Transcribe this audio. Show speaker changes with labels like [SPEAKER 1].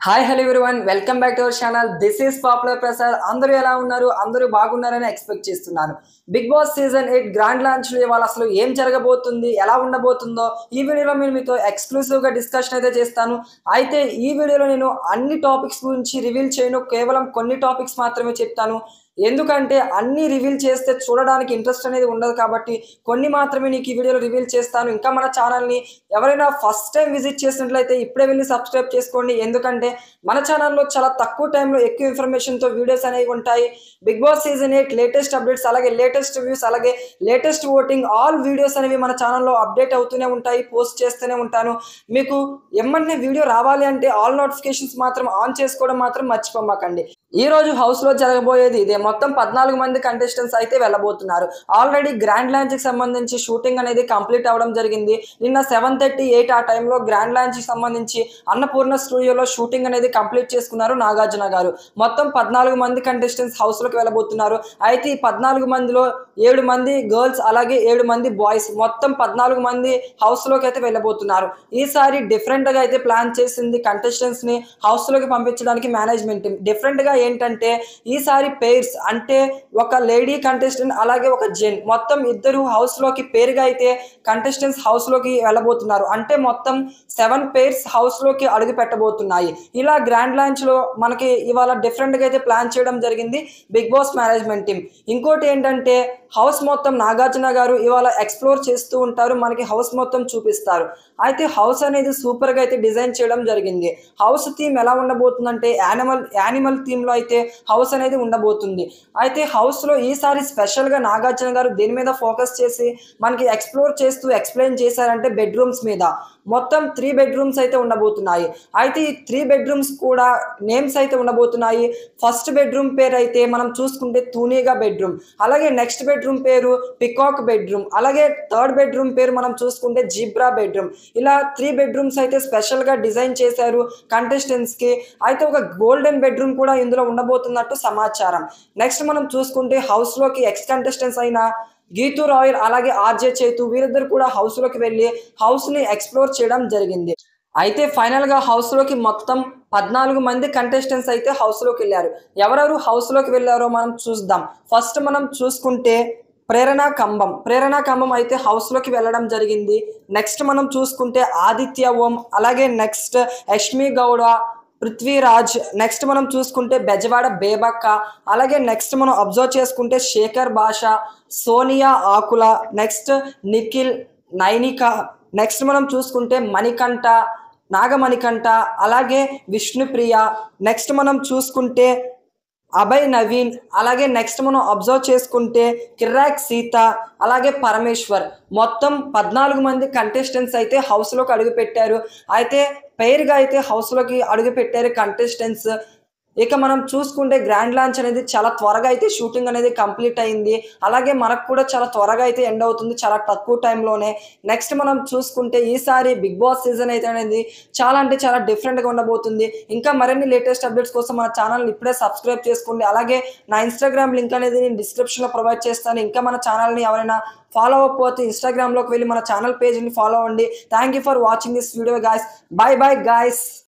[SPEAKER 1] Hi hello everyone welcome back to our channel. This is popular Prasad. అందరూ ఎలా ఉన్నారు? అందరూ బాగున్నారని ఎక్స్పెక్ట్ చేస్తున్నాను. Bigg Boss season 8 grand launch ఇవాళ అసలు ఏం జరగబోతుంది, ఎలా ఉండబోతుందో ఈ వీడియోలో నేను మీతో ఎక్స్క్లూసివ్గా డిస్కషన్ అయితే చేస్తాను. అయితే ఈ వీడియోలో నేను అన్ని టాపిక్స్ గురించి రివీల్ చేయను, కేవలం కొన్ని టాపిక్స్ మాత్రమే చెప్తాను. ఎందుకంటే అన్నీ రివీల్ చేస్తే చూడడానికి ఇంట్రెస్ట్ అనేది ఉండదు, కాబట్టి కొన్ని మాత్రమే నీకు ఈ వీడియోలో రివీల్ చేస్తాను. ఇంకా మన ఛానల్ని ఎవరైనా ఫస్ట్ టైం విజిట్ చేసినట్లయితే ఇప్పుడే వెళ్ళి సబ్స్క్రైబ్ చేసుకోండి. ఎందుకంటే మన ఛానల్లో చాలా తక్కువ టైంలో ఎక్కువ ఇన్ఫర్మేషన్తో వీడియోస్ అనేవి ఉంటాయి. Bigg Boss season 8 latest updates, అలాగే లేటెస్ట్ రివ్యూస్, అలాగే లేటెస్ట్ ఓటింగ్, ఆల్ వీడియోస్ అనేవి మన ఛానల్లో అప్డేట్ అవుతూనే ఉంటాయి, పోస్ట్ చేస్తూనే ఉంటాను. మీకు ఎమ్మన్నే వీడియో రావాలి అంటే ఆల్ నోటిఫికేషన్స్ మాత్రం ఆన్ చేసుకోవడం మాత్రం మర్చిపోమాకండి. ఈ రోజు హౌస్లో జరగబోయేది ఇదే. మొత్తం 14 మంది కంటెస్టెంట్స్ అయితే వెళ్ళబోతున్నారు. ఆల్రెడీ గ్రాండ్ లాంచ్కి సంబంధించి షూటింగ్ అనేది కంప్లీట్ అవ్వడం జరిగింది. నిన్న 7:30, 8 ఆ టైంలో గ్రాండ్ లాంచ్కి సంబంధించి అన్నపూర్ణ స్టూడియోలో షూటింగ్ అనేది కంప్లీట్ చేసుకున్నారు నాగార్జున గారు. మొత్తం 14 మంది కంటెస్టెంట్స్ హౌస్లోకి వెళ్ళబోతున్నారు. అయితే ఈ 14 మందిలో 7 మంది గర్ల్స్, అలాగే 7 మంది బాయ్స్, మొత్తం 14 మంది హౌస్లోకి అయితే వెళ్ళబోతున్నారు. ఈసారి డిఫరెంట్గా అయితే ప్లాన్ చేసింది కంటెస్టెంట్స్ని హౌస్లోకి పంపించడానికి మేనేజ్మెంట్ టీమ్. డిఫరెంట్గా ఏంటంటే ఈసారి పేర్స్, అంటే ఒక లేడీ కంటెస్టెంట్ అలాగే ఒక జెన్, మొత్తం ఇద్దరు హౌస్లోకి పేరుగా అయితే కంటెస్టెంట్స్ హౌస్లోకి వెళ్ళబోతున్నారు. అంటే మొత్తం 7 పేర్స్ హౌస్లోకి అడుగు పెట్టబోతున్నాయి. ఇలా గ్రాండ్ లాంచ్లో మనకి ఇవాళ డిఫరెంట్గా అయితే ప్లాన్ చేయడం జరిగింది బిగ్ బాస్ మేనేజ్మెంట్ టీమ్. ఇంకోటి ఏంటంటే హౌస్ మొత్తం నాగార్జున గారు ఇవాళ ఎక్స్ప్లోర్ చేస్తూ ఉంటారు, మనకి హౌస్ మొత్తం చూపిస్తారు. అయితే హౌస్ అనేది సూపర్గా అయితే డిజైన్ చేయడం జరిగింది. హౌస్ థీమ్ ఎలా ఉండబోతుందంటే యానిమల్ థీమ్లో అయితే హౌస్ అనేది ఉండబోతుంది. అయితే హౌస్లో ఈసారి స్పెషల్గా నాగార్జున గారు దేని మీద ఫోకస్ చేసి మనకి ఎక్స్ప్లోర్ చేస్తూ ఎక్స్ప్లెయిన్ చేశారంటే బెడ్రూమ్స్ మీద. మొత్తం 3 బెడ్రూమ్స్ అయితే ఉండబోతున్నాయి. అయితే ఈ 3 బెడ్రూమ్స్ కూడా నేమ్స్ అయితే ఉండబోతున్నాయి. ఫస్ట్ బెడ్రూమ్ పేరు అయితే మనం చూసుకుంటే తూనీగా బెడ్రూమ్, అలాగే నెక్స్ట్ బెడ్రూమ్ పేరు పికాక్ బెడ్రూమ్, అలాగే థర్డ్ బెడ్రూమ్ పేరు మనం చూసుకుంటే జీబ్రా బెడ్రూమ్. ఇలా 3 బెడ్రూమ్స్ అయితే స్పెషల్గా డిజైన్ చేశారు కంటెస్టెంట్స్కి. అయితే ఒక గోల్డెన్ బెడ్రూమ్ కూడా ఇందులో ఉండబోతున్నట్టు సమాచారం. నెక్స్ట్ మనం చూసుకుంటే హౌస్లోకి ఎక్స్ కంటెస్టెంట్స్ అయిన గీతూ రాయల్, అలాగే ఆర్జే చేతు, వీరిద్దరు కూడా హౌస్లోకి వెళ్ళి హౌస్ని ఎక్స్ప్లోర్ చేయడం జరిగింది. అయితే ఫైనల్గా హౌస్లోకి మొత్తం 14 మంది కంటెస్టెంట్స్ అయితే హౌస్లోకి వెళ్ళారు. ఎవరెవరు హౌస్లోకి వెళ్ళారో మనం చూద్దాం. ఫస్ట్ మనం చూసుకుంటే ప్రేరణ కంబం అయితే హౌస్లోకి వెళ్ళడం జరిగింది. నెక్స్ట్ మనం చూసుకుంటే ఆదిత్య ఓం, అలాగే నెక్స్ట్ యష్మి గౌడ, పృథ్వీరాజ్, నెక్స్ట్ మనం చూసుకుంటే బెజవాడ బేబక్క, అలాగే నెక్స్ట్ మనం అబ్జర్వ్ చేసుకుంటే శేఖర్ భాష, సోనియా ఆకుల, నెక్స్ట్ నిఖిల్, నైనిక, నెక్స్ట్ మనం చూసుకుంటే మణికంఠ, నాగమణికంఠ, అలాగే విష్ణుప్రియ, నెక్స్ట్ మనం చూసుకుంటే అభయ్ నవీన్, అలాగే నెక్స్ట్ మనం అబ్జర్వ్ చేసుకుంటే కిర్రాక్ సీత, అలాగే పరమేశ్వర్. మొత్తం 14 మంది కంటెస్టెంట్స్ అయితే హౌస్లోకి అడుగుపెట్టారు. అయితే పేరుగా అయితే హౌస్లోకి అడుగుపెట్టారు కంటెస్టెంట్స్. ఇక మనం చూసుకుంటే గ్రాండ్ లాంచ్ అనేది చాలా త్వరగా అయితే షూటింగ్ అనేది కంప్లీట్ అయింది. అలాగే మనకు కూడా చాలా త్వరగా అయితే ఎండ్ అవుతుంది, చాలా తక్కువ టైంలోనే. నెక్స్ట్ మనం చూసుకుంటే ఈసారి బిగ్ బాస్ సీజన్ అయితే అనేది చాలా అంటే చాలా డిఫరెంట్గా ఉండబోతుంది. ఇంకా మరిన్ని లేటెస్ట్ అప్డేట్స్ కోసం మన ఛానల్ని ఇప్పుడే సబ్స్క్రైబ్ చేసుకోండి. అలాగే నా ఇన్స్టాగ్రామ్ లింక్ అనేది నేను డిస్క్రిప్షన్లో ప్రొవైడ్ చేస్తాను. ఇంకా మన ఛానల్ని ఎవరైనా ఫాలో అవ్వకపోతే ఇన్స్టాగ్రామ్లోకి వెళ్ళి మన ఛానల్ పేజ్ని ఫాలో అవ్వండి. Thank you for watching this video guys. By by guys.